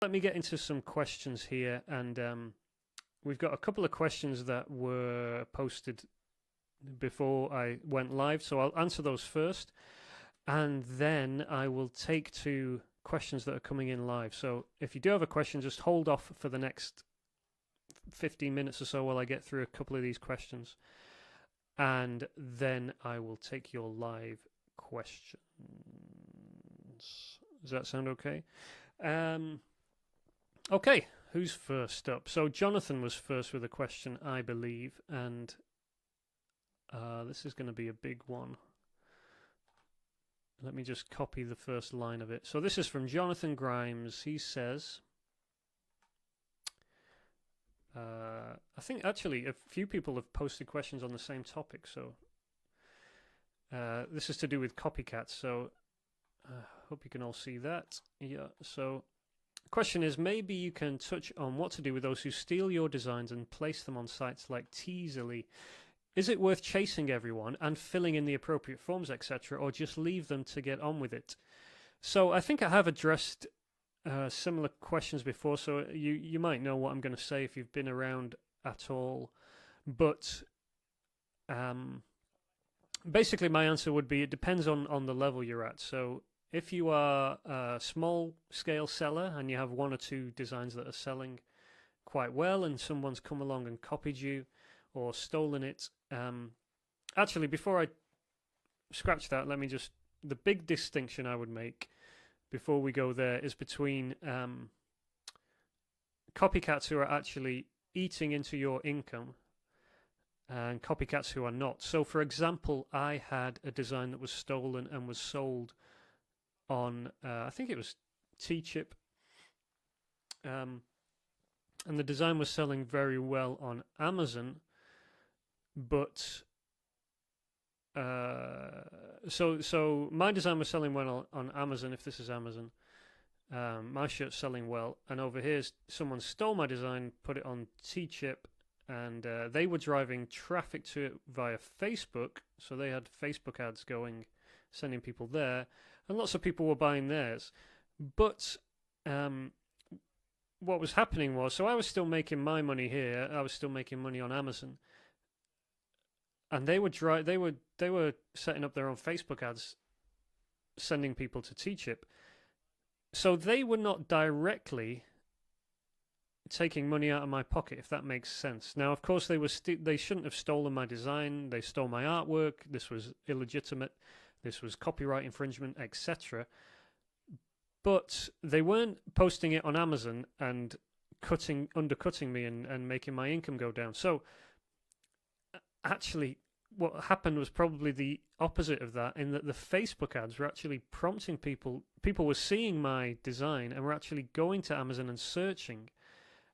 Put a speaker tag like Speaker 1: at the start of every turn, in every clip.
Speaker 1: Let me get into some questions here, and we've got a couple of questions that were posted before I went live, so I'll answer those first, and then I will take two questions that are coming in live. So if you do have a question, just hold off for the next 15 minutes or so while I get through a couple of these questions, and then I will take your live questions. Does that sound okay? Okay, who's first up? So Jonathan was first with a question, I believe, and this is going to be a big one. Let me just copy the first line of it. So this is from Jonathan Grimes. He says, I think actually a few people have posted questions on the same topic. So this is to do with copycats. So hope you can all see that. Yeah. So the question is, maybe you can touch on what to do with those who steal your designs and place them on sites like Teasely. Is it worth chasing everyone and filling in the appropriate forms, etc., or just leave them to get on with it? So I think I have addressed similar questions before, so you might know what I'm going to say if you've been around at all. But basically my answer would be it depends on the level you're at. So if you are a small-scale seller and you have one or two designs that are selling quite well and someone's come along and copied you or stolen it, actually, before I scratch that, let me just... The big distinction I would make before we go there is between copycats who are actually eating into your income and copycats who are not. So, for example, I had a design that was stolen and was sold on, I think it was Teachip, and the design was selling very well on Amazon, but so my design was selling well on Amazon. If this is Amazon, my shirt's selling well, and over here someone stole my design, put it on Teachip, and they were driving traffic to it via Facebook, so they had Facebook ads going, sending people there, and lots of people were buying theirs. But what was happening was, so I was still making my money here, I was still making money on Amazon, and they were setting up their own Facebook ads, sending people to Teachip. So they were not directly taking money out of my pocket, if that makes sense. Now, of course, they shouldn't have stolen my design. They stole my artwork. This was illegitimate. This was copyright infringement, etc. But they weren't posting it on Amazon and undercutting me and making my income go down. So actually, what happened was probably the opposite of that, in that the Facebook ads were actually prompting people. People were seeing my design and were actually going to Amazon and searching.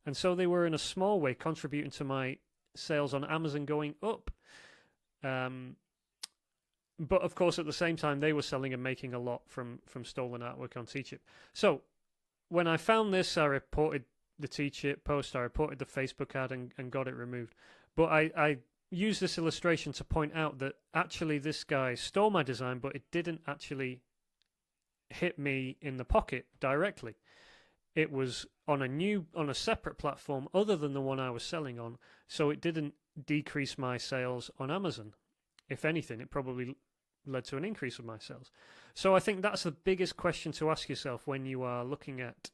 Speaker 1: And so they were, in a small way, contributing to my sales on Amazon going up. But, of course, at the same time, they were selling and making a lot from stolen artwork on Teachip. So when I found this, I reported the Teachip post, I reported the Facebook ad and got it removed. But I used this illustration to point out that actually this guy stole my design, but it didn't actually hit me in the pocket directly. It was on a separate platform other than the one I was selling on, so it didn't decrease my sales on Amazon. If anything, it probably led to an increase of my sales. So I think that's the biggest question to ask yourself when you are looking at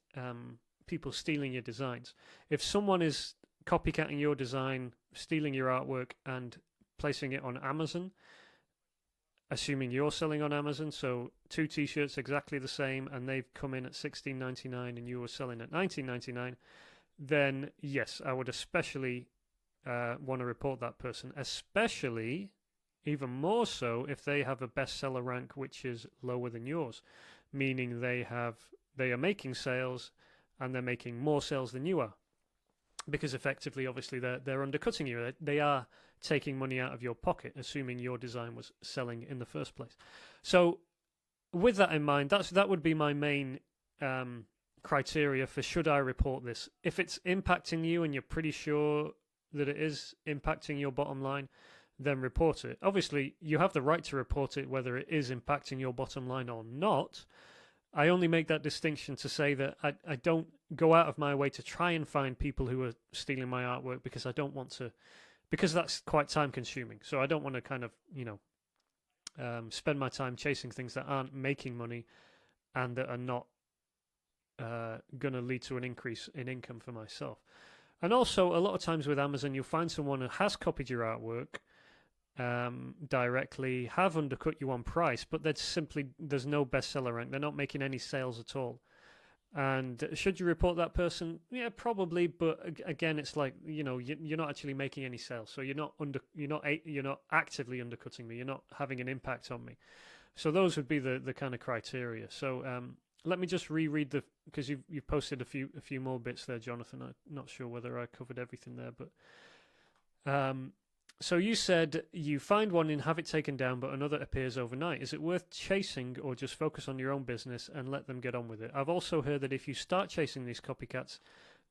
Speaker 1: people stealing your designs. If someone is copycatting your design, stealing your artwork, and placing it on Amazon, assuming you're selling on Amazon, so two t-shirts exactly the same, and they've come in at $16.99 and you were selling at $19.99, then yes, I would especially want to report that person, especially even more so if they have a bestseller rank which is lower than yours, meaning they are making sales and they're making more sales than you are. Because effectively, obviously, they're undercutting you. They are taking money out of your pocket, assuming your design was selling in the first place. So, with that in mind, that would be my main criteria for should I report this. If it's impacting you and you're pretty sure that it is impacting your bottom line, then report it. Obviously, you have the right to report it whether it is impacting your bottom line or not. I only make that distinction to say that I don't go out of my way to try and find people who are stealing my artwork, because I don't want to, because that's quite time consuming. So I don't want to kind of, spend my time chasing things that aren't making money and that are not going to lead to an increase in income for myself. And also, a lot of times with Amazon, you'll find someone who has copied your artwork directly, have undercut you on price, but there's no bestseller rank. They're not making any sales at all. And should you report that person? Yeah, probably. But again, it's like, you're not actually making any sales, so you're not actively undercutting me. You're not having an impact on me. So those would be the kind of criteria. So let me just reread because you've posted a few more bits there, Jonathan. I'm not sure whether I covered everything there, but so you said you find one and have it taken down, but another appears overnight. Is it worth chasing, or just focus on your own business and let them get on with it? I've also heard that if you start chasing these copycats,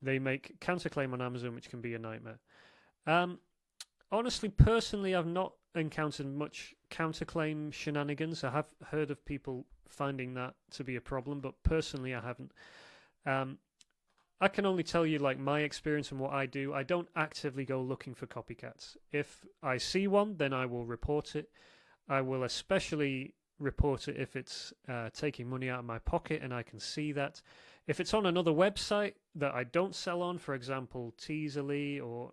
Speaker 1: they make counterclaim on Amazon, which can be a nightmare. Honestly, personally, I've not encountered much counterclaim shenanigans. I have heard of people finding that to be a problem, but personally, I haven't. I can only tell you like my experience and what I do. I don't actively go looking for copycats. If I see one, then I will report it. I will especially report it if it's taking money out of my pocket and I can see that. If it's on another website that I don't sell on, for example, Teaserly, or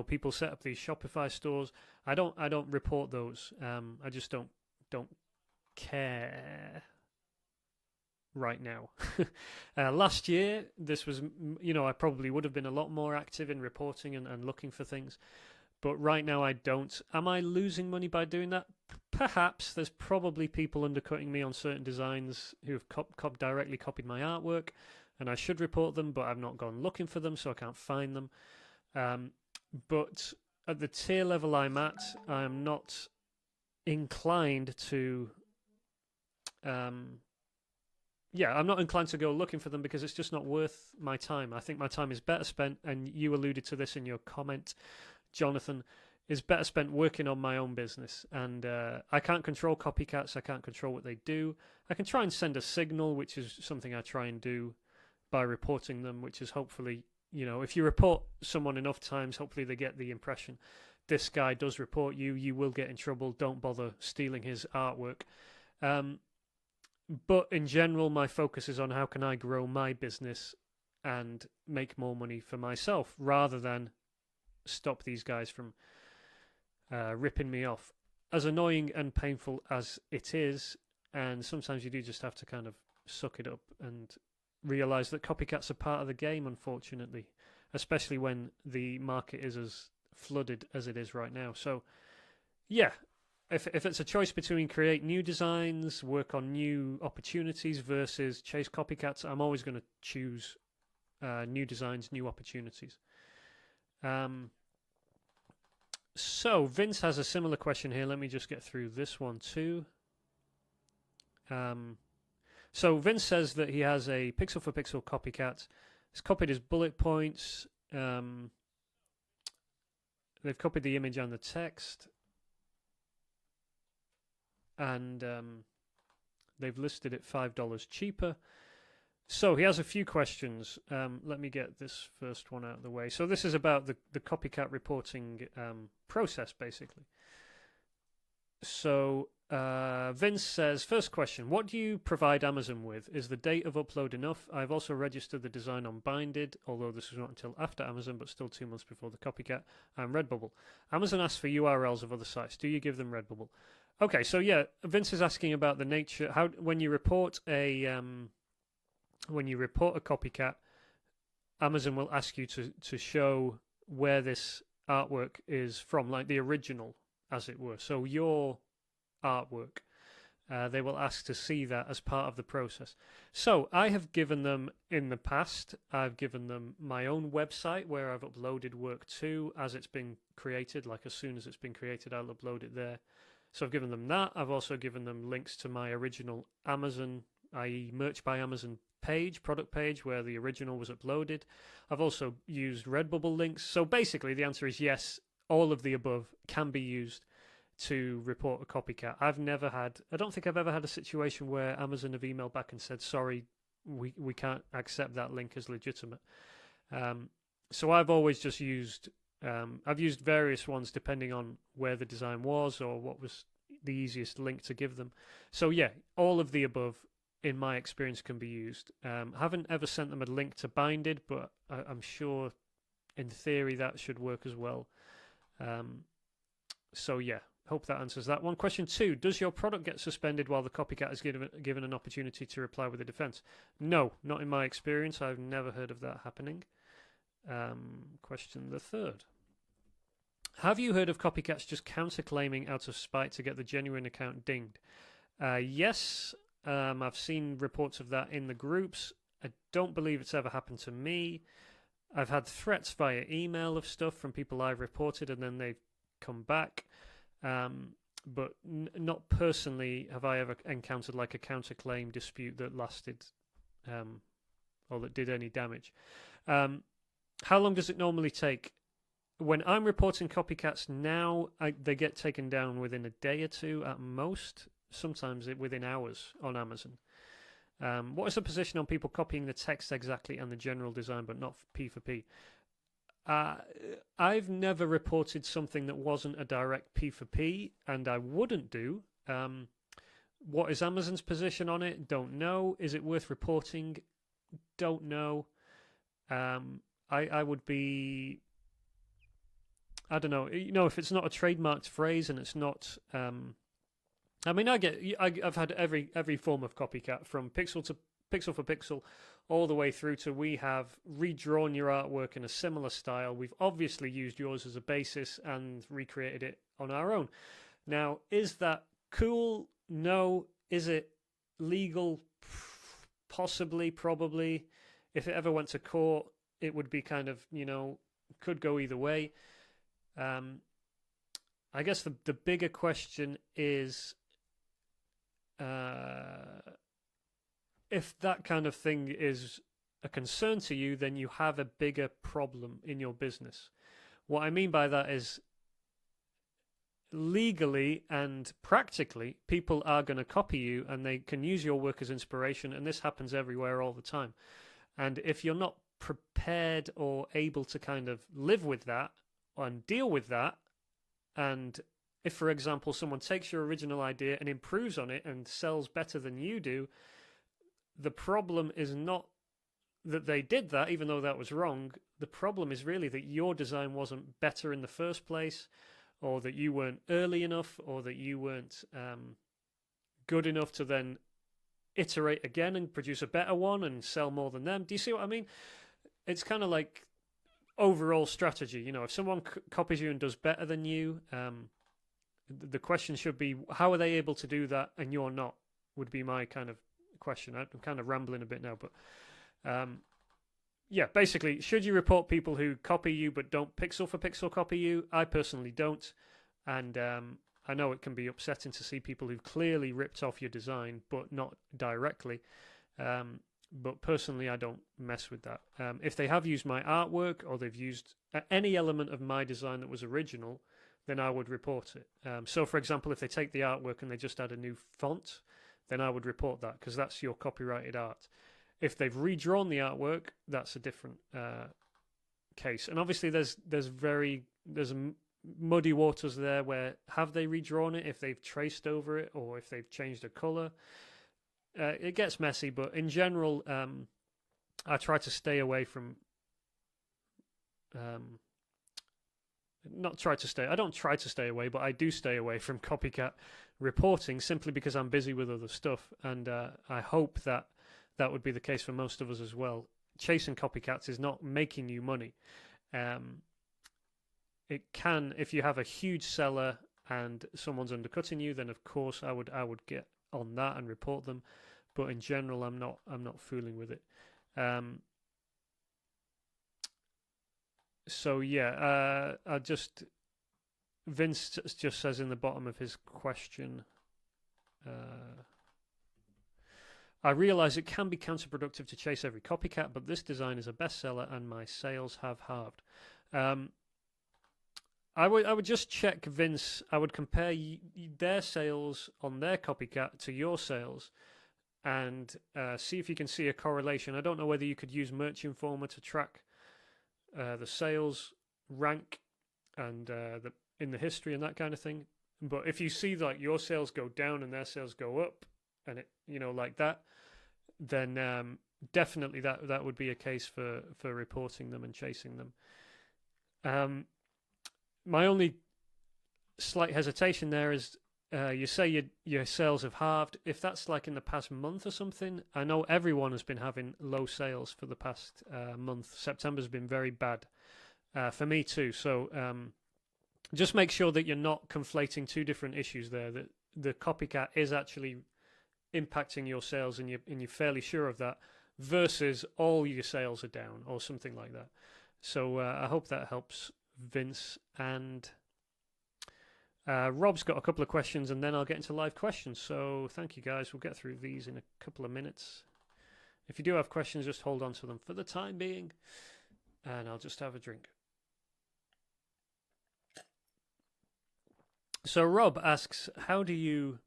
Speaker 1: people set up these Shopify stores, I don't report those. I just don't care right now. Last year, this was, I probably would have been a lot more active in reporting and looking for things. But right now I don't. Am I losing money by doing that? Perhaps. There's probably people undercutting me on certain designs who have directly copied my artwork, and I should report them, but I've not gone looking for them, so I can't find them. But at the tier level I'm at, I'm not inclined to... I'm not inclined to go looking for them, because it's just not worth my time. I think my time is better spent, and you alluded to this in your comment, Jonathan, is better spent working on my own business. And I can't control copycats. I can't control what they do. I can try and send a signal, which is something I try and do by reporting them, which is hopefully, if you report someone enough times, hopefully they get the impression, this guy does report you, you will get in trouble, don't bother stealing his artwork. But in general, my focus is on how can I grow my business and make more money for myself, rather than stop these guys from ripping me off. As annoying and painful as it is, and sometimes you do just have to kind of suck it up and realize that copycats are part of the game, unfortunately, especially when the market is as flooded as it is right now. So, yeah. If it's a choice between create new designs, work on new opportunities versus chase copycats, I'm always going to choose new designs, new opportunities. So Vince has a similar question here. Let me just get through this one too. So Vince says that he has a pixel for pixel copycat. He's copied his bullet points. They've copied the image and the text. And they've listed it $5 cheaper. So he has a few questions. Let me get this first one out of the way. So this is about the copycat reporting process, basically. So Vince says, first question, what do you provide Amazon with? Is the date of upload enough? I've also registered the design on Binded, although this was not until after Amazon, but still 2 months before the copycat, and Redbubble. Amazon asks for URLs of other sites. Do you give them Redbubble? Okay, so yeah, Vince is asking about the nature, how when you report a copycat, Amazon will ask you to show where this artwork is from, like the original, as it were. So your artwork, they will ask to see that as part of the process. So I have given them in the past, I've given them my own website where I've uploaded work to as it's been created. Like as soon as it's been created, I'll upload it there. So I've given them that. I've also given them links to my original Amazon, i.e. Merch by Amazon page, product page, where the original was uploaded. I've also used Redbubble links. So basically the answer is yes, all of the above can be used to report a copycat. I don't think I've ever had a situation where Amazon have emailed back and said, sorry, we can't accept that link as legitimate. So I've always just used, I've used various ones depending on where the design was or what was the easiest link to give them. So yeah, all of the above, in my experience, can be used. Haven't ever sent them a link to Binded, but I'm sure in theory that should work as well. So yeah, hope that answers that one. Question 2, does your product get suspended while the copycat is given an opportunity to reply with a defense? No, not in my experience. I've never heard of that happening. Question the 3rd. Have you heard of copycats just counterclaiming out of spite to get the genuine account dinged? Yes, I've seen reports of that in the groups. I don't believe it's ever happened to me. I've had threats via email of stuff from people I've reported and then they've come back. But not personally have I ever encountered like a counterclaim dispute that lasted or that did any damage. How long does it normally take? When I'm reporting copycats now, they get taken down within a day or two at most, sometimes within hours on Amazon. What is the position on people copying the text exactly and the general design but not P for P? I've never reported something that wasn't a direct P for P, and I wouldn't do. What is Amazon's position on it? Don't know. Is it worth reporting? Don't know. I would be... I don't know. You know, if it's not a trademarked phrase and it's not... I mean, I've had every form of copycat, from pixel for pixel, all the way through to we have redrawn your artwork in a similar style. We've obviously used yours as a basis and recreated it on our own. Now, is that cool? No. Is it legal? Possibly, probably. If it ever went to court, it would be kind of, could go either way. I guess the bigger question is, if that kind of thing is a concern to you, then you have a bigger problem in your business. What I mean by that is, legally and practically, people are going to copy you and they can use your work as inspiration, and this happens everywhere all the time. And if you're not prepared or able to kind of live with that and deal with that, and if, for example, someone takes your original idea and improves on it and sells better than you do, the problem is not that they did that, even though that was wrong. The problem is really that your design wasn't better in the first place, or that you weren't early enough, or that you weren't good enough to then iterate again and produce a better one and sell more than them. Do you see what I mean? It's kind of like overall strategy. If someone copies you and does better than you, the question should be, how are they able to do that and you're not, would be my kind of question. I'm kind of rambling a bit now, but yeah, basically, should you report people who copy you but don't pixel for pixel copy you? I personally don't, and I know it can be upsetting to see people who've clearly ripped off your design but not directly, but personally I don't mess with that. If they have used my artwork or they've used any element of my design that was original, then I would report it. So for example, if they take the artwork and they just add a new font, then I would report that, because that's your copyrighted art. If they've redrawn the artwork, that's a different case. And obviously there's muddy waters there, where have they redrawn it, if they've traced over it, or if they've changed a color. It gets messy, but in general, I try to stay away from... I don't try to stay away, but I do stay away from copycat reporting, simply because I'm busy with other stuff, and I hope that would be the case for most of us as well. Chasing copycats is not making you money. It can, if you have a huge seller and someone's undercutting you, then of course I would get on that and report them. But in general, I'm not fooling with it. So yeah, Vince just says in the bottom of his question, I realize it can be counterproductive to chase every copycat, but this design is a bestseller and my sales have halved. I would just check Vince. I would compare their sales on their copycat to your sales, and see if you can see a correlation. I don't know whether you could use Merch Informer to track the sales rank and in the history and that kind of thing. But if you see like your sales go down and their sales go up, and it like that, then definitely that would be a case for reporting them and chasing them. My only slight hesitation there is you say your sales have halved. If that's like in the past month or something, I know everyone has been having low sales for the past month. September's been very bad for me too. So just make sure that you're not conflating two different issues there. That the copycat is actually impacting your sales, and you're fairly sure of that, versus all your sales are down or something like that. So I hope that helps, Vince. And Rob's got a couple of questions, and then I'll get into live questions. So thank you, guys. We'll get through these in a couple of minutes. If you do have questions, just hold on to them for the time being, and I'll just have a drink. So Rob asks, how do you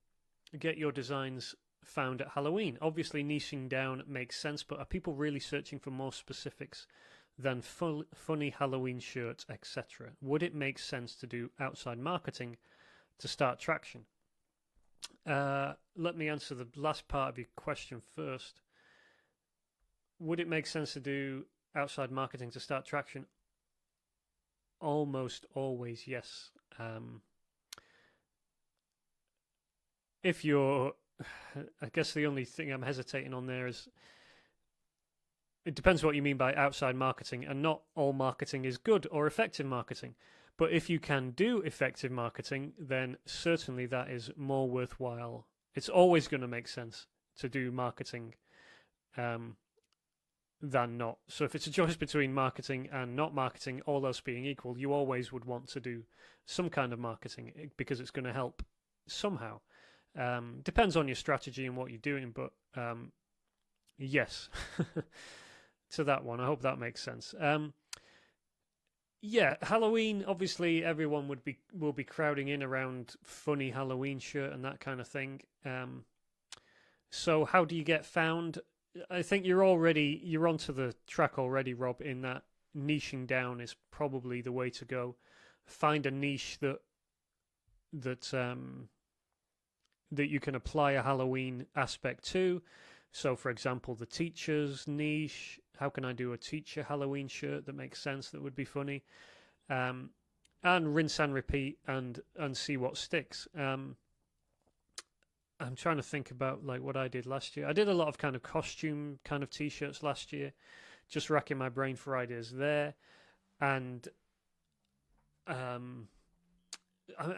Speaker 1: get your designs found at Halloween? Obviously, niching down makes sense, but are people really searching for more specifics than funny Halloween shirts, etc.? Would it make sense to do outside marketing to start traction? Let me answer the last part of your question first. Would it make sense to do outside marketing to start traction? Almost always, yes. If you're, I guess the only thing I'm hesitating on there is, it depends what you mean by outside marketing, and not all marketing is good or effective marketing. But if you can do effective marketing, then certainly that is more worthwhile. It's always going to make sense to do marketing than not. So if it's a choice between marketing and not marketing, all else being equal, you always would want to do some kind of marketing because it's going to help somehow. Depends on your strategy and what you're doing, but yes, to that one. I hope that makes sense. Yeah, Halloween. Obviously, everyone will be crowding in around funny Halloween shirt and that kind of thing. So how do you get found? I think you're onto the track already, Rob. In that, niching down is probably the way to go. Find a niche that you can apply a Halloween aspect to. So, for example, the teacher's niche. How can I do a teacher Halloween shirt that makes sense, that would be funny? And rinse and repeat and see what sticks. I'm trying to think about like what I did last year. I did a lot of kind of costume kind of t-shirts last year, just racking my brain for ideas there. And I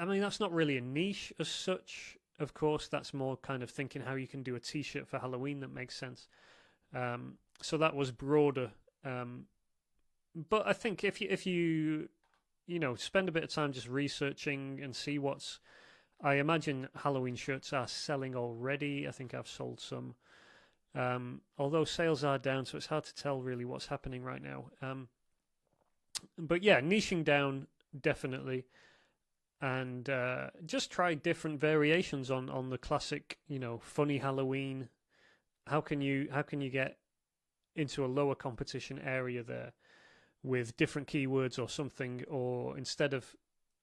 Speaker 1: mean, that's not really a niche as such. Of course, that's more kind of thinking how you can do a t-shirt for Halloween that makes sense. So that was broader. But I think if you spend a bit of time just researching and see what's... I imagine Halloween shirts are selling already. I think I've sold some. Although sales are down, so it's hard to tell really what's happening right now. But yeah, niching down, definitely. And just try different variations on the classic, funny Halloween. How can you get into a lower competition area there with different keywords or something? Or instead of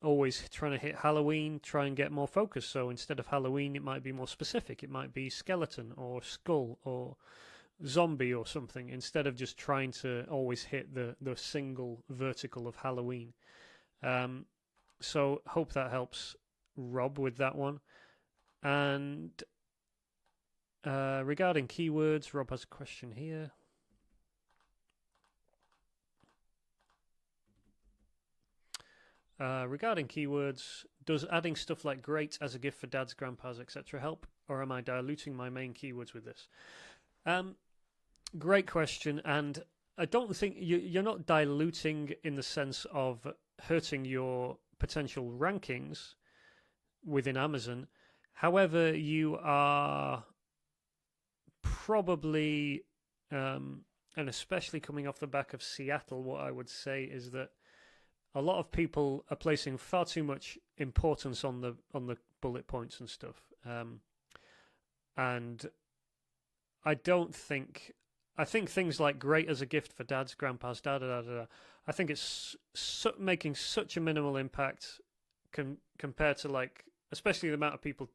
Speaker 1: always trying to hit Halloween, try and get more focus. So instead of Halloween, it might be more specific. It might be skeleton or skull or zombie or something, instead of just trying to always hit the single vertical of Halloween. So hope that helps, Rob, with that one. And regarding keywords, Rob has a question here. Regarding keywords, does adding stuff like great as a gift for dads, grandpas, etc. help? Or am I diluting my main keywords with this? Great question. And I don't think you're not diluting in the sense of hurting your potential rankings within Amazon. However, you are probably, and especially coming off the back of Seattle, what I would say is that a lot of people are placing far too much importance on the bullet points and stuff, and I don't think. I think things like great as a gift for dads, grandpas, da da da da. I think it's making such a minimal impact compared to, like, especially the amount of people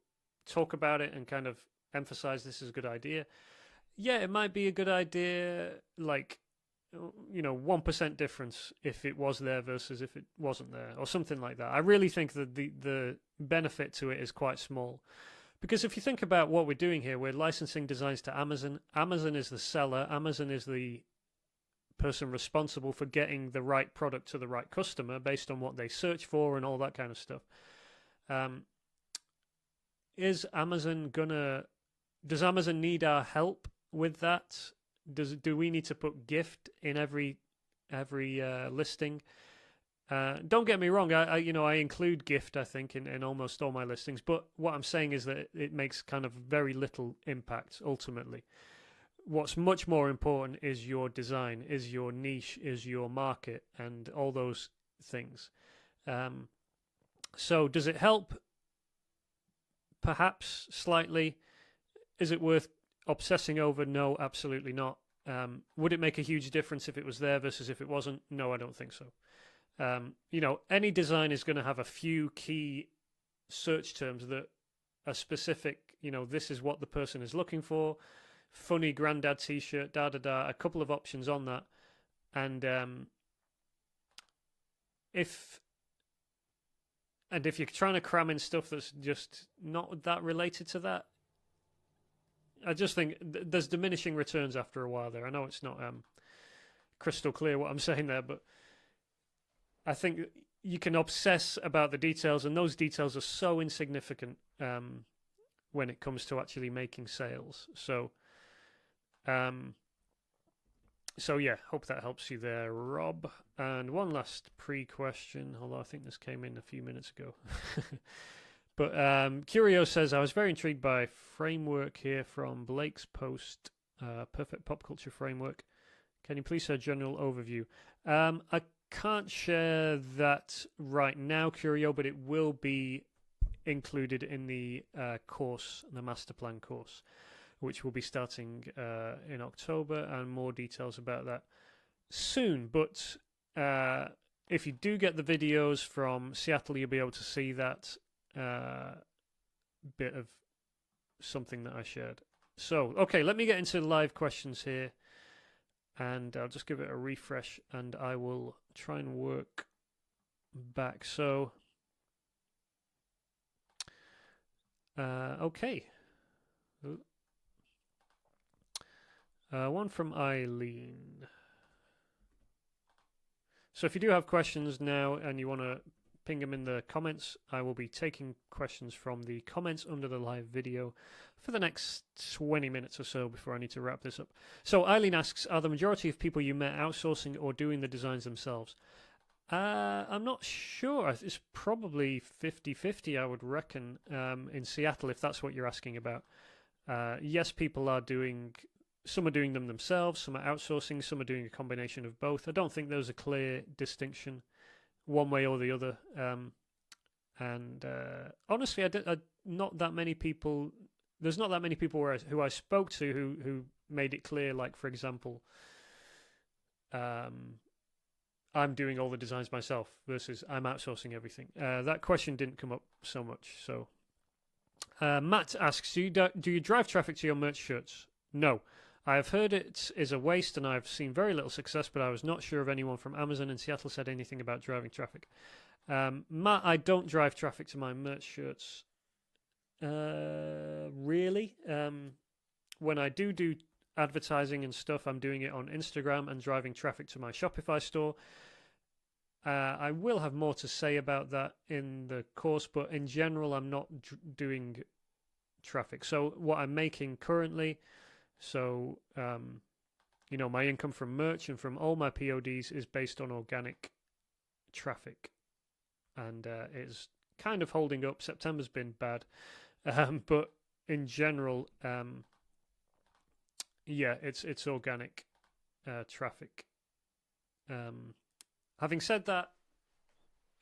Speaker 1: talk about it and kind of emphasize this is a good idea. Yeah, it might be a good idea, like, 1% difference if it was there versus if it wasn't there, or something like that. I really think that the benefit to it is quite small. Because if you think about what we're doing here, we're licensing designs to Amazon. Amazon is the seller. Amazon is the person responsible for getting the right product to the right customer based on what they search for and all that kind of stuff. Does Amazon need our help with that? Do we need to put gift in every listing? Don't get me wrong, I include gift, I think, in almost all my listings, but what I'm saying is that it makes kind of very little impact ultimately. What's much more important is your design, is your niche, is your market, and all those things. So does it help? Perhaps slightly. Is it worth obsessing over? No, absolutely not. Would it make a huge difference if it was there versus if it wasn't? No, I don't think so. Any design is going to have a few key search terms that are specific. This is what the person is looking for. Funny granddad t-shirt, da-da-da, a couple of options on that. And if you're trying to cram in stuff that's just not that related to that, I just think there's diminishing returns after a while there. I know it's not crystal clear what I'm saying there, but I think you can obsess about the details, and those details are so insignificant when it comes to actually making sales. So yeah, hope that helps you there, Rob. And one last pre-question, although I think this came in a few minutes ago. But Curio says, I was very intrigued by framework here from Blake's post, Perfect Pop Culture Framework. Can you please share a general overview? I can't share that right now, Curio, but it will be included in the course, the master plan course, which will be starting in October, and more details about that soon. But if you do get the videos from Seattle, you'll be able to see that bit of something that I shared. So, okay, let me get into live questions here, and I'll just give it a refresh, and I will try and work back. So, okay. One from Eileen. So if you do have questions now and you want to ping them in the comments, I will be taking questions from the comments under the live video for the next 20 minutes or so before I need to wrap this up. So Eileen asks, are the majority of people you met outsourcing or doing the designs themselves? I'm not sure. It's probably 50-50, I would reckon, in Seattle, if that's what you're asking about. Yes, people are doing... Some are doing them themselves, some are outsourcing, some are doing a combination of both. I don't think there's a clear distinction one way or the other. Honestly, not that many people... There's not that many people who I spoke to who made it clear, like, for example, I'm doing all the designs myself versus I'm outsourcing everything. That question didn't come up so much. So, Matt asks, do you drive traffic to your merch shirts? No. I have heard it is a waste and I've seen very little success, but I was not sure if anyone from Amazon in Seattle said anything about driving traffic. Matt, I don't drive traffic to my merch shirts. Really? When I do advertising and stuff, I'm doing it on Instagram and driving traffic to my Shopify store. I will have more to say about that in the course, but in general, I'm not doing traffic. So what I'm making currently... So, my income from merch and from all my PODs is based on organic traffic. And it's kind of holding up. September's been bad. But in general, it's organic traffic. Having said that,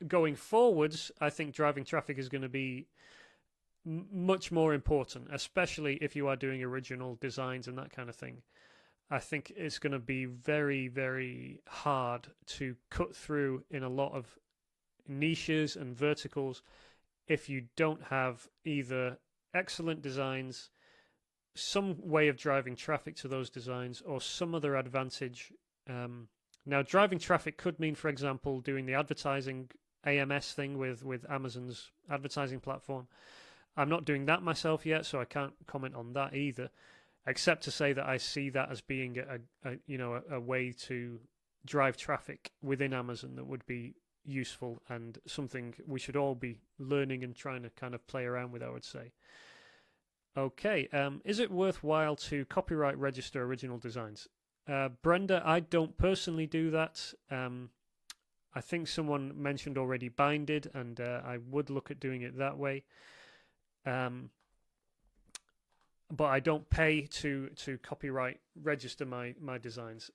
Speaker 1: going forwards, I think driving traffic is going to be much more important, especially if you are doing original designs and that kind of thing. I think it's going to be very, very hard to cut through in a lot of niches and verticals if you don't have either excellent designs, some way of driving traffic to those designs, or some other advantage. Now, driving traffic could mean, for example, doing the advertising AMS thing with Amazon's advertising platform. I'm not doing that myself yet, so I can't comment on that either, except to say that I see that as being a way to drive traffic within Amazon that would be useful and something we should all be learning and trying to kind of play around with, I would say. Okay, is it worthwhile to copyright register original designs? Brenda, I don't personally do that. I think someone mentioned already Binded, and I would look at doing it that way. But I don't pay to copyright register my designs.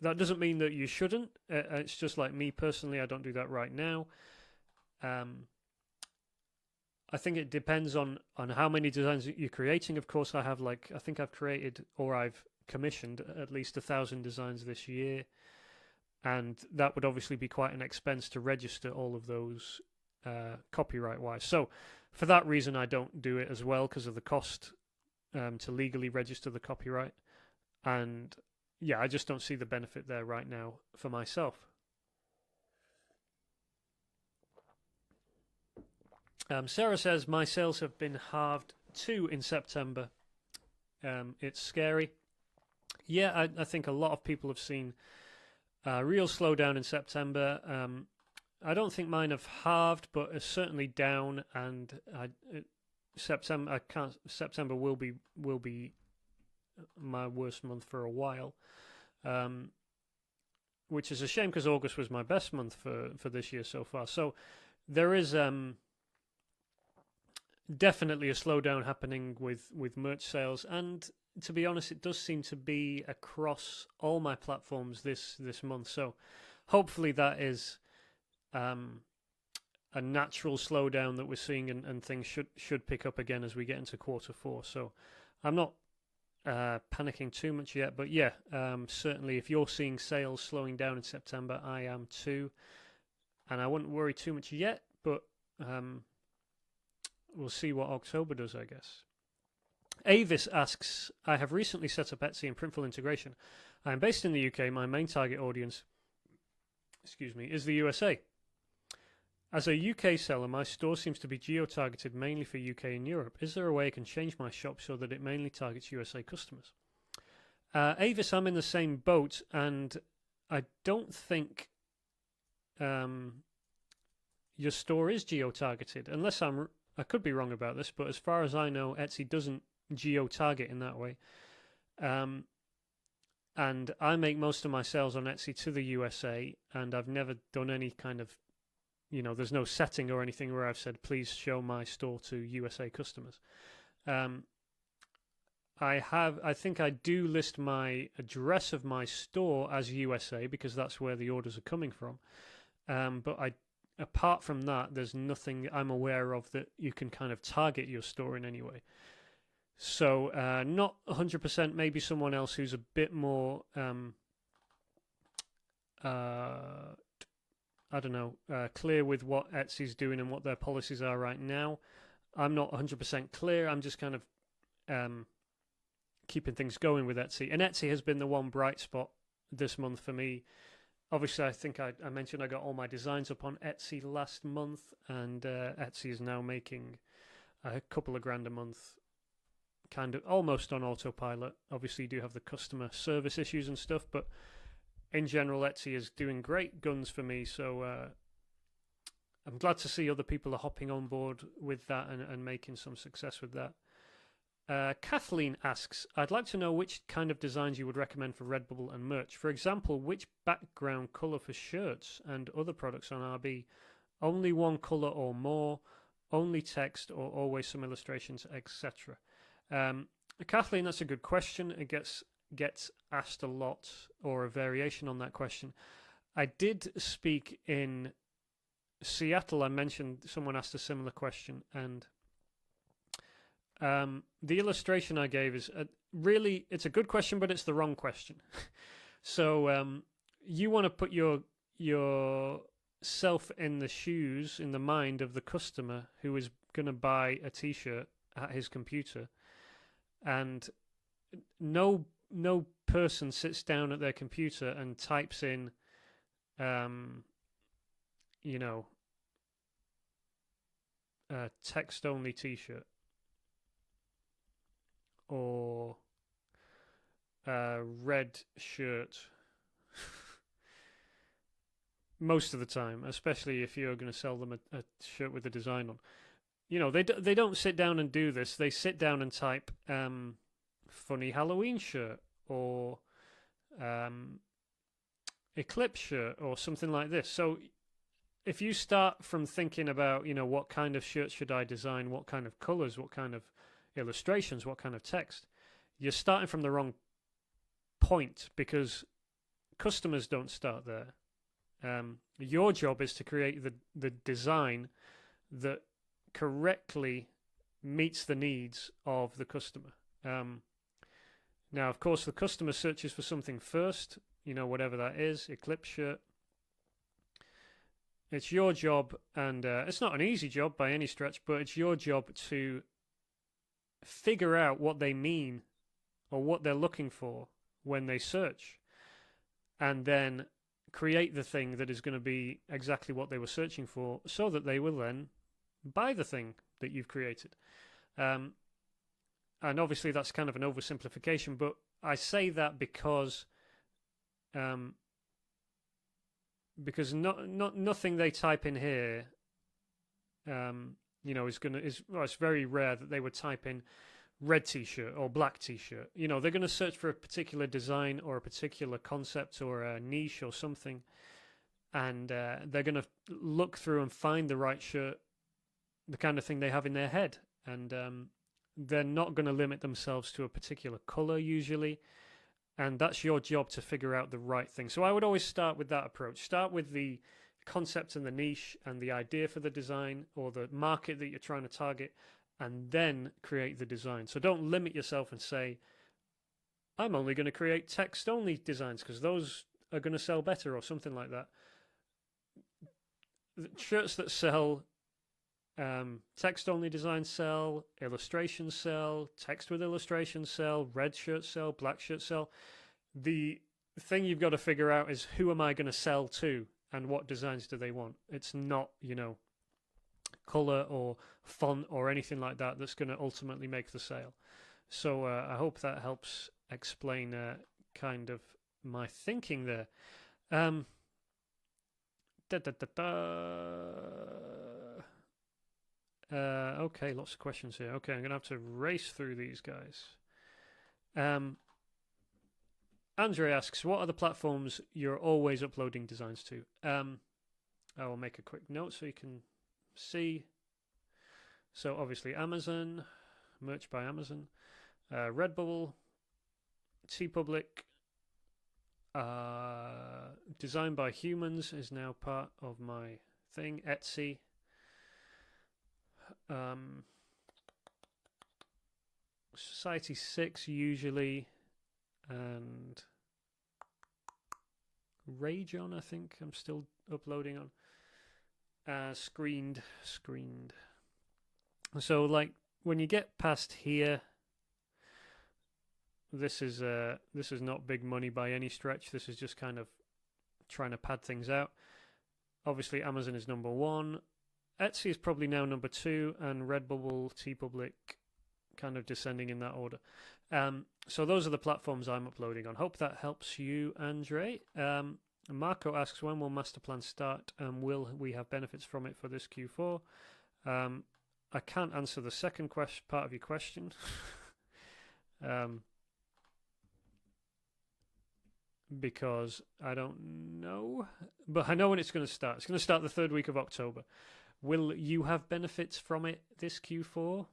Speaker 1: That doesn't mean that you shouldn't. It's just like me personally, I don't do that right now. I think it depends on how many designs you're creating. Of course, I think I've created or I've commissioned at least 1,000 designs this year, and that would obviously be quite an expense to register all of those copyright-wise. So for that reason, I don't do it as well, because of the cost to legally register the copyright. And yeah, I just don't see the benefit there right now for myself. Sarah says, my sales have been halved too in September. It's scary. Yeah, I think a lot of people have seen a real slowdown in September. I don't think mine have halved, but it's certainly down. And September will be my worst month for a while, which is a shame because August was my best month for this year so far. So there is definitely a slowdown happening with merch sales, and to be honest, it does seem to be across all my platforms this month. So hopefully that is a natural slowdown that we're seeing, and things should pick up again as we get into quarter four. So I'm not panicking too much yet, but yeah, certainly if you're seeing sales slowing down in September, I am too, and I wouldn't worry too much yet, but we'll see what October does, I guess. Avis asks, I have recently set up Etsy and Printful integration. I am based in the UK. My main target audience, is the USA. As a UK seller, my store seems to be geo-targeted mainly for UK and Europe. Is there a way I can change my shop so that it mainly targets USA customers? Avis, I'm in the same boat, and I don't think your store is geo-targeted, unless I could be wrong about this, but as far as I know, Etsy doesn't geo-target in that way. And I make most of my sales on Etsy to the USA, and I've never done any kind of, there's no setting or anything where I've said, please show my store to USA customers. I think I do list my address of my store as USA because that's where the orders are coming from. But apart from that, there's nothing I'm aware of that you can kind of target your store in any way. So not 100%, maybe someone else who's a bit more, clear with what Etsy's doing and what their policies are right now. I'm not 100% clear. I'm just kind of keeping things going with Etsy. And Etsy has been the one bright spot this month for me. Obviously, I think I mentioned I got all my designs up on Etsy last month, and Etsy is now making a couple of grand a month, kind of almost on autopilot. Obviously, you do have the customer service issues and stuff, but in general, Etsy is doing great guns for me. So I'm glad to see other people are hopping on board with that and making some success with that. Kathleen asks, I'd like to know which kind of designs you would recommend for Redbubble and merch. For example, which background colour for shirts and other products on RB? Only one colour or more, only text, or always some illustrations, etc. Kathleen, that's a good question. It gets asked a lot, or a variation on that question. I did speak in Seattle. I mentioned someone asked a similar question, and the illustration I gave is really, it's a good question, but it's the wrong question. So you want to put your self in the shoes, in the mind of the customer who is going to buy a T-shirt at his computer, and no person sits down at their computer and types in, you know, a text-only T-shirt or a red shirt. Most of the time, especially if you're going to sell them a shirt with a design on. You know, they don't sit down and do this. They sit down and type funny Halloween shirt or eclipse shirt or something like this. So if you start from thinking about, you know, what kind of shirt should I design, what kind of colors, what kind of illustrations, what kind of text, you're starting from the wrong point, because customers don't start there. Your job is to create the design that correctly meets the needs of the customer. Now, of course, the customer searches for something first, you know, whatever that is, eclipse shirt. It's your job, and it's not an easy job by any stretch, but it's your job to figure out what they mean or what they're looking for when they search, and then create the thing that is going to be exactly what they were searching for, so that they will then buy the thing that you've created. And obviously that's kind of an oversimplification, but I say that because nothing they type in here, you know, it's very rare that they would type in red T-shirt or black T-shirt. You know, they're going to search for a particular design or a particular concept or a niche or something, and they're going to look through and find the right shirt, the kind of thing they have in their head, and they're not going to limit themselves to a particular color usually, and that's your job to figure out the right thing. So I would always start with that approach. Start with the concept and the niche and the idea for the design or the market that you're trying to target, and then create the design. So don't limit yourself and say, I'm only going to create text-only designs because those are going to sell better or something like that. The shirts that sell, text-only designs sell, illustrations sell, text with illustrations sell, red shirts sell, black shirts sell. The thing you've got to figure out is, who am I going to sell to and what designs do they want? It's not, you know, color or font or anything like that that's going to ultimately make the sale. So I hope that helps explain kind of my thinking there. Okay, lots of questions here. Okay, I'm going to have to race through these guys. Andre asks, what are the platforms you're always uploading designs to? I will make a quick note so you can see. So obviously Amazon, merch by Amazon, Redbubble, TeePublic, Design by Humans is now part of my thing, Etsy, Society 6 usually, and Rageon I think I'm still uploading on. Screened. So like when you get past here, this is not big money by any stretch. This is just kind of trying to pad things out. Obviously Amazon is number 1. Etsy is probably now number 2, and Redbubble, TeePublic kind of descending in that order. So those are the platforms I'm uploading on. Hope that helps you, Andre. Marco asks, when will Masterplan start, and will we have benefits from it for this Q4? I can't answer the second part of your question. Because I don't know. But I know when it's going to start. It's going to start the 3rd week of October. Will you have benefits from it this Q4?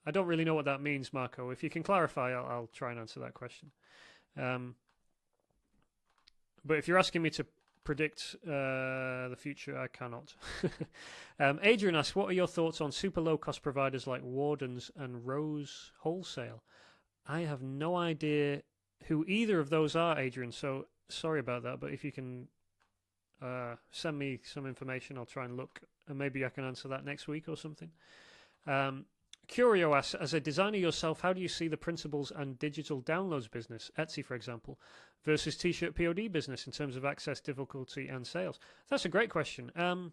Speaker 1: I don't really know what that means, Marco. If you can clarify, I'll try and answer that question. But if you're asking me to predict the future. I cannot. Adrian asks, what are your thoughts on super low-cost providers like Wardens and Rose Wholesale? I have no idea who either of those are, Adrian, so sorry about that, but if you can send me some information, I'll try and look, and maybe I can answer that next week or something. Curio asks, as a designer yourself, how do you see the principles and digital downloads business, Etsy for example, versus t-shirt POD business in terms of access, difficulty, and sales? That's a great question. I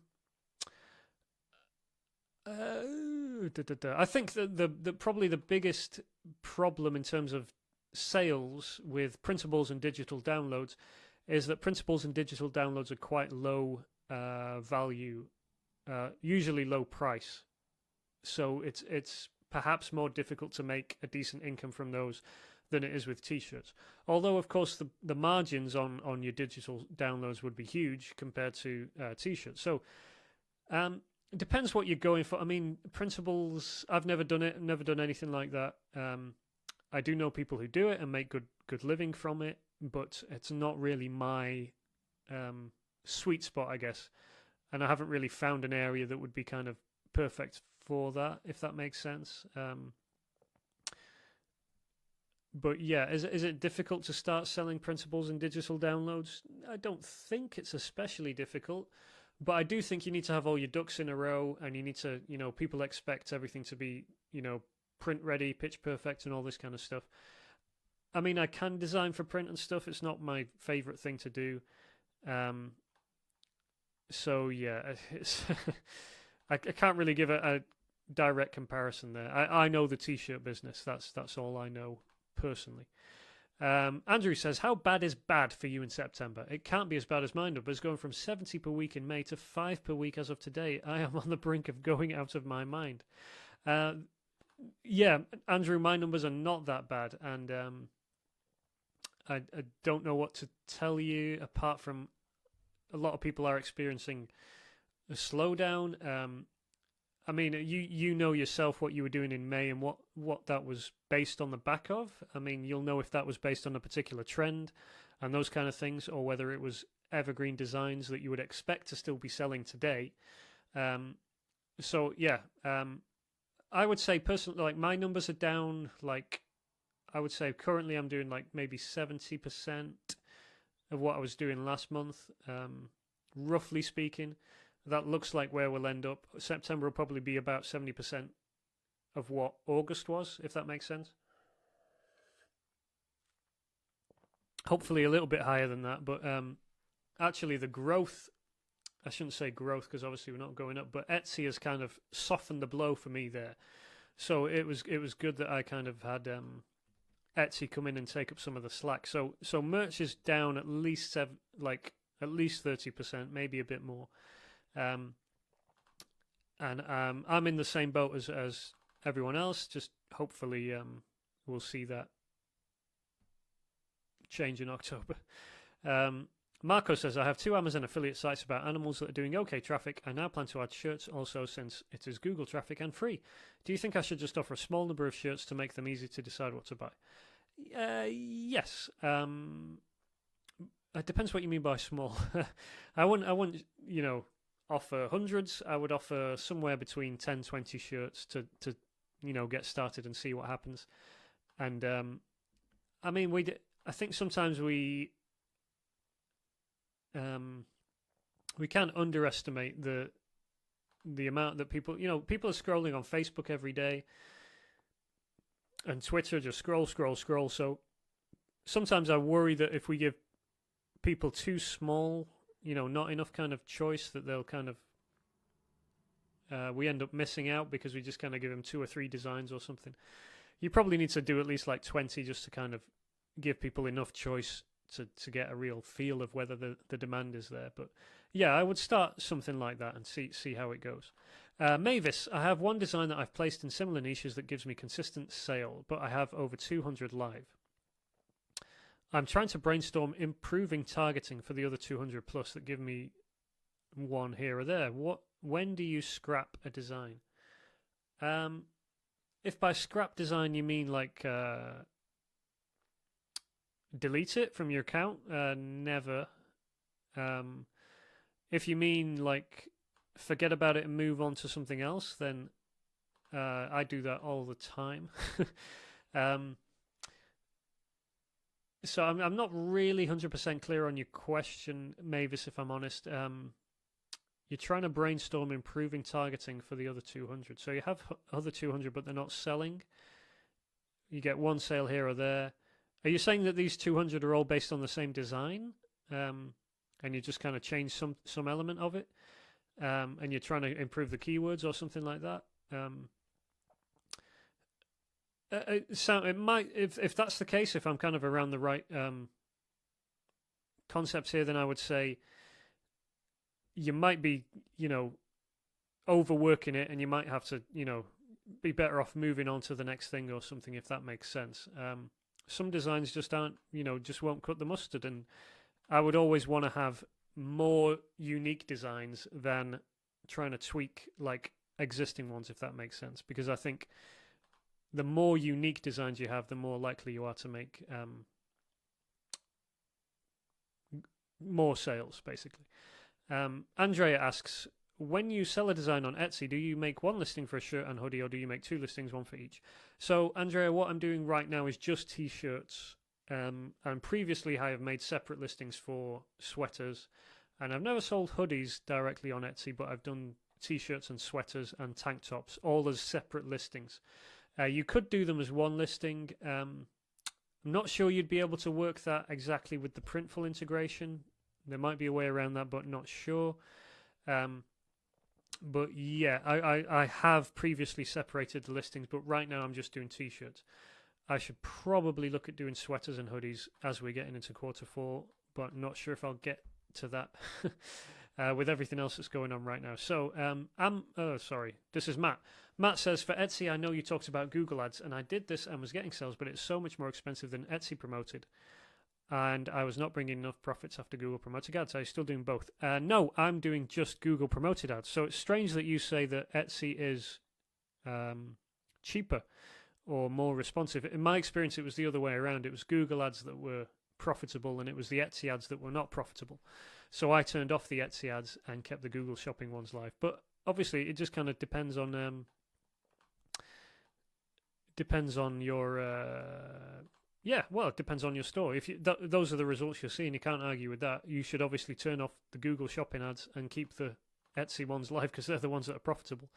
Speaker 1: think that the probably the biggest problem in terms of sales with principles and digital downloads is that principles and digital downloads are quite low value, usually low price. So it's perhaps more difficult to make a decent income from those than it is with t-shirts. Although, of course, the margins on your digital downloads would be huge compared to t-shirts. So it depends what you're going for. I mean, principles, I've never done it, never done anything like that. I do know people who do it and make good living from it, but it's not really my sweet spot, I guess. And I haven't really found an area that would be kind of perfect for that, if that makes sense. But yeah, is it difficult to start selling principles and digital downloads? I don't think it's especially difficult, but I do think you need to have all your ducks in a row, and you need to, people expect everything to be, print ready, pitch perfect, and all this kind of stuff. I mean, I can design for print and stuff. It's not my favorite thing to do. So yeah, it's I can't really give a direct comparison there. I know the t-shirt business. That's all I know personally. Andrew says, how bad is bad for you in September? It can't be as bad as my numbers, going from 70 per week in May to 5 per week as of today. I am on the brink of going out of my mind. Yeah, Andrew, my numbers are not that bad, and I don't know what to tell you apart from a lot of people are experiencing a slowdown. I mean, you know yourself what you were doing in May and what that was based on the back of. I mean, you'll know if that was based on a particular trend and those kind of things, or whether it was evergreen designs that you would expect to still be selling today. So yeah, I would say personally, like, my numbers are down. Like, I would say currently I'm doing like maybe 70% of what I was doing last month, roughly speaking. That looks like where we'll end up. September will probably be about 70% of what August was, if that makes sense. Hopefully a little bit higher than that, but actually the growth, I shouldn't say growth because obviously we're not going up, but Etsy has kind of softened the blow for me there. So it was good that I kind of had Etsy come in and take up some of the slack. So merch is down at least at least 30%, maybe a bit more. And I'm in the same boat as everyone else. Just hopefully we'll see that change in October. Marco says, I have 2 Amazon affiliate sites about animals that are doing okay traffic. I now plan to add shirts also, since it is Google traffic and free. Do you think I should just offer a small number of shirts to make them easy to decide what to buy? Yes. It depends what you mean by small. I wouldn't offer hundreds. I would offer somewhere between 10, 20 shirts to get started and see what happens. And I mean, I think sometimes we can't underestimate the amount that people are scrolling on Facebook every day, and Twitter, just scroll. So sometimes I worry that if we give people too small, not enough kind of choice, that they'll kind of we end up missing out because we just kind of give them 2 or 3 designs or something. You probably need to do at least like 20 just to kind of give people enough choice to get a real feel of whether the demand is there. But yeah, I would start something like that and see how it goes. Mavis, I have one design that I've placed in similar niches that gives me consistent sale, but I have over 200 live. I'm trying to brainstorm improving targeting for the other 200 plus that give me one here or there. When do you scrap a design? If by scrap design you mean like delete it from your account, never. If you mean like forget about it and move on to something else, then I do that all the time. um, so I'm not really 100% clear on your question, Mavis, if I'm honest. You're trying to brainstorm improving targeting for the other 200. So you have other 200, but they're not selling. You get one sale here or there. Are you saying that these 200 are all based on the same design, and you just kind of change some element of it, and you're trying to improve the keywords or something like that? So it might, if that's the case, if I'm kind of around the right concepts here, then I would say you might be, overworking it, and you might have to, be better off moving on to the next thing or something, if that makes sense. Some designs just aren't, just won't cut the mustard, and I would always want to have more unique designs than trying to tweak like existing ones, if that makes sense, because I think the more unique designs you have, the more likely you are to make more sales, basically. Andrea asks, when you sell a design on Etsy, do you make one listing for a shirt and hoodie, or do you make two listings, one for each? So, Andrea, what I'm doing right now is just t-shirts. And previously I have made separate listings for sweaters. And I've never sold hoodies directly on Etsy, but I've done t-shirts and sweaters and tank tops, all as separate listings. You could do them as one listing. I'm not sure you'd be able to work that exactly with the Printful integration. There might be a way around that, but not sure. But yeah, I have previously separated the listings, but right now I'm just doing t-shirts. I should probably look at doing sweaters and hoodies as we're getting into Q4, but not sure if I'll get to that with everything else that's going on right now. So, sorry, this is Matt. Matt says, for Etsy, I know you talked about Google Ads, and I did this and was getting sales, but it's so much more expensive than Etsy promoted. And I was not bringing enough profits after Google promoted ads. Are you still doing both? No, I'm doing just Google promoted ads. So it's strange that you say that Etsy is cheaper or more responsive. In my experience, it was the other way around. It was Google ads that were profitable, and it was the Etsy ads that were not profitable. So I turned off the Etsy ads and kept the Google Shopping ones live. But obviously, it just kind of depends on your it depends on your store. If you, those are the results you're seeing, you can't argue with that. You should obviously turn off the Google Shopping ads and keep the Etsy ones live, because they're the ones that are profitable.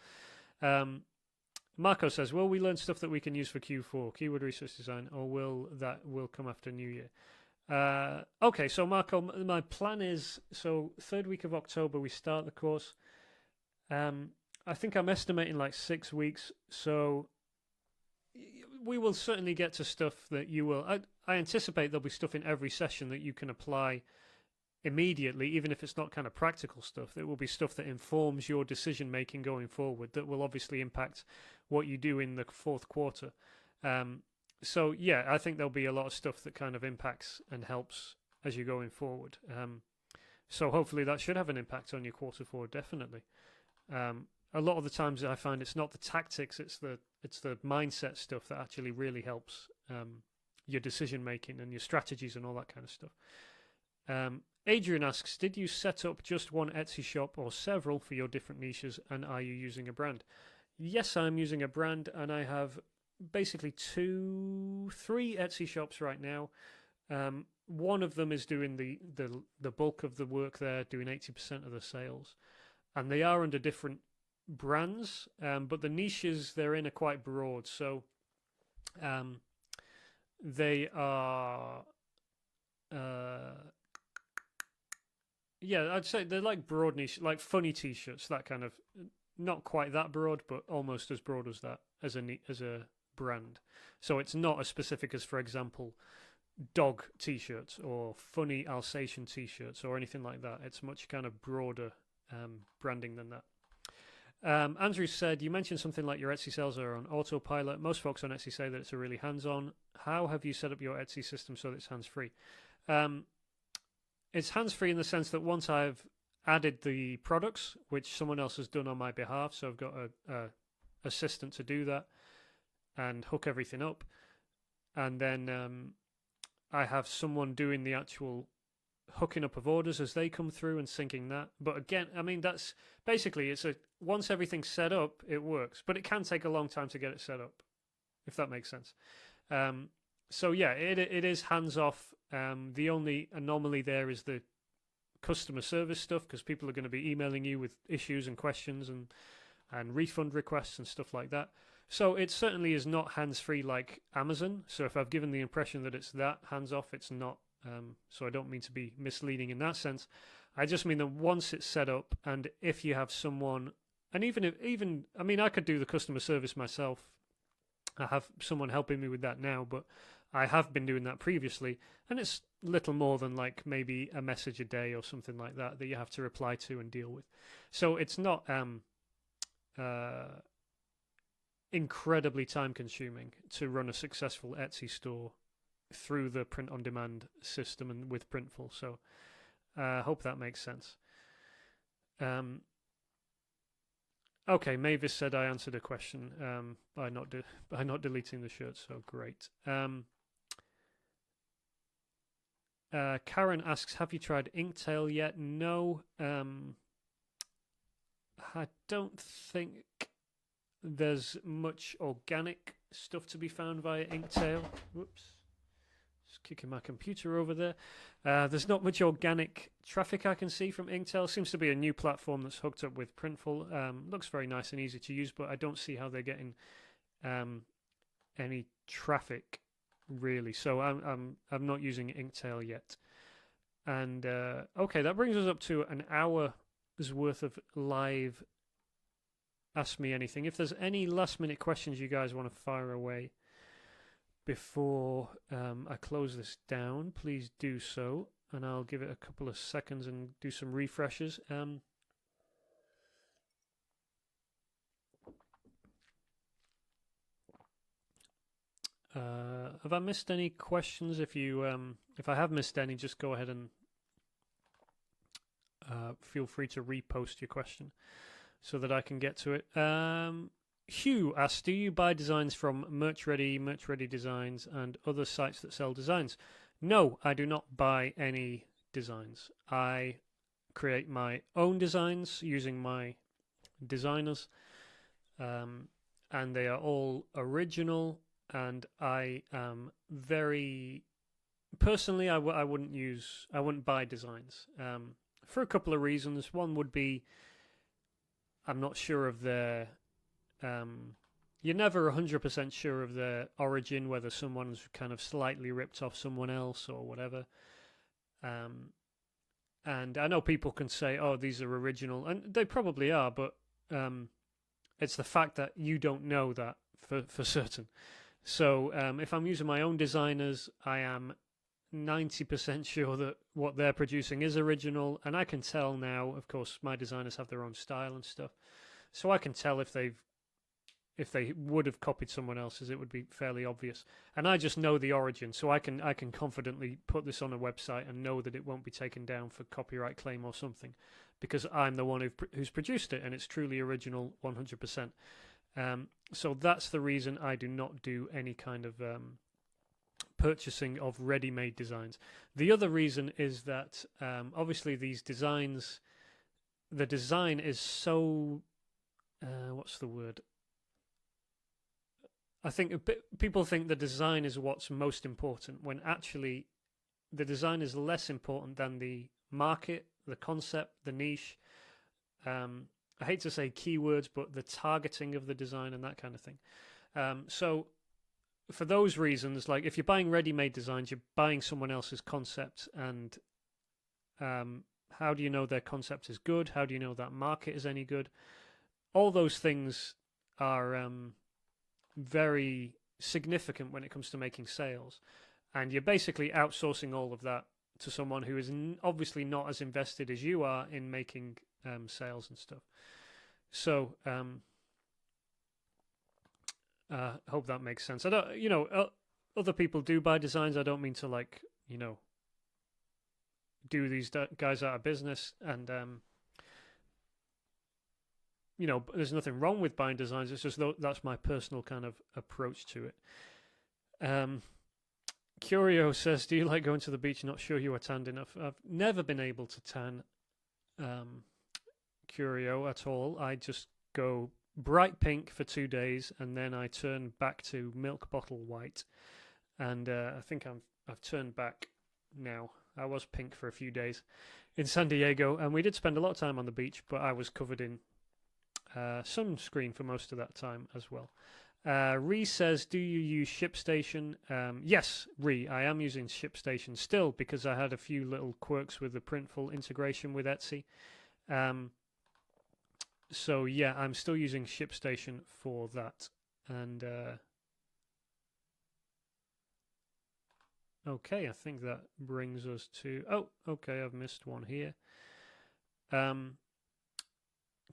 Speaker 1: Marco says, will we learn stuff that we can use for Q4, keyword research design, or will come after New Year? Okay, so Marco, my plan is, so 3rd week of October we start the course. I think I'm estimating like 6 weeks, so we will certainly get to stuff that you will. I anticipate there'll be stuff in every session that you can apply immediately, even if it's not kind of practical stuff. There will be stuff that informs your decision making going forward that will obviously impact what you do in the 4th quarter. So yeah, I think there'll be a lot of stuff that kind of impacts and helps as you're going forward. So hopefully that should have an impact on your Q4, definitely. A lot of the times I find it's not the tactics, it's the mindset stuff that actually really helps your decision making and your strategies and all that kind of stuff. Adrian asks, did you set up just one Etsy shop or several for your different niches, and are you using a brand? Yes, I'm using a brand, and I have basically 3 Etsy shops right now. One of them is doing the bulk of the work there, doing 80% of the sales, and they are under different brands, but the niches they're in are quite broad. So they are I'd say they're like broad niche, like funny t-shirts, that kind of, not quite that broad, but almost as broad as that, as a brand. So it's not as specific as, for example, dog t-shirts or funny Alsatian t-shirts or anything like that. It's much kind of broader branding than that. Andrew said, you mentioned something like your Etsy sales are on autopilot. Most folks on Etsy say that it's a really hands-on. How have you set up your Etsy system so that it's hands-free? It's hands-free in the sense that once I've added the products, which someone else has done on my behalf, so I've got a assistant to do that and hook everything up, and then I have someone doing the actual hooking up of orders as they come through and syncing that. But again, I mean, that's basically once everything's set up, it works. But it can take a long time to get it set up, if that makes sense. So yeah, it is hands off. The only anomaly there is the customer service stuff, because people are going to be emailing you with issues and questions and refund requests and stuff like that. So it certainly is not hands-free like Amazon. So if I've given the impression that it's that hands-off, it's not. So I don't mean to be misleading in that sense. I just mean that once it's set up, and if you have someone, and even I mean, I could do the customer service myself. I have someone helping me with that now, but I have been doing that previously, and it's little more than like maybe a message a day or something like that you have to reply to and deal with. So it's not incredibly time consuming to run a successful Etsy store through the print on demand system and with Printful. So I hope that makes sense. Okay, Mavis said I answered a question by not deleting the shirt, so great. Karen asks, have you tried Inktail yet? No. I don't think there's much organic stuff to be found via Inktail. Whoops. Just kicking my computer over there. There's not much organic traffic I can see from Inktail. Seems to be a new platform that's hooked up with Printful. Looks very nice and easy to use, but I don't see how they're getting any traffic really. So I'm not using Inktail yet. And okay, that brings us up to an hour's worth of live Ask Me Anything. If there's any last minute questions you guys want to fire away before I close this down, please do so, and I'll give it a couple of seconds and do some refreshes. Have I missed any questions? If I have missed any, just go ahead and feel free to repost your question so that I can get to it. Hugh asks, do you buy designs from MerchReady Designs, and other sites that sell designs? No, I do not buy any designs. I create my own designs using my designers, and they are all original, and I am very... Personally, I wouldn't buy designs for a couple of reasons. One would be I'm not sure of their... you're never 100% sure of their origin, whether someone's kind of slightly ripped off someone else or whatever. And I know people can say, oh, these are original, and they probably are, but it's the fact that you don't know that for certain. So if I'm using my own designers, I am 90% sure that what they're producing is original, and I can tell now. Of course, my designers have their own style and stuff, so I can tell if they would have copied someone else's. It would be fairly obvious, and I just know the origin, so I can confidently put this on a website and know that it won't be taken down for copyright claim or something, because I'm the one who's produced it and it's truly original 100%. So that's the reason I do not do any kind of purchasing of ready-made designs. The other reason is that obviously these designs, the design is so what's the word? I think people think the design is what's most important, when actually the design is less important than the market, the concept, the niche. I hate to say keywords, but the targeting of the design and that kind of thing. So for those reasons, like if you're buying ready-made designs, you're buying someone else's concept, and how do you know their concept is good? How do you know that market is any good? All those things are very significant when it comes to making sales, and you're basically outsourcing all of that to someone who is obviously not as invested as you are in making sales and stuff. So hope that makes sense. I don't, other people do buy designs. I don't mean to do these guys out of business, and there's nothing wrong with buying designs. It's just that's my personal kind of approach to it. Curio says, "Do you like going to the beach? Not sure you are tanned enough." I've never been able to tan Curio at all. I just go bright pink for 2 days, and then I turn back to milk bottle white. And I think I've turned back now. I was pink for a few days in San Diego, and we did spend a lot of time on the beach, but I was covered in sunscreen for most of that time as well. Ree says, "Do you use ShipStation?" Yes, Ree, I am using ShipStation still because I had a few little quirks with the Printful integration with Etsy. So yeah, I'm still using ShipStation for that. And okay, I think that brings us to... Oh, okay, I've missed one here.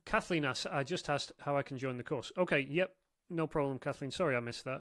Speaker 1: Kathleen asks, I just asked how I can join the course. Okay, yep, no problem, Kathleen. Sorry I missed that.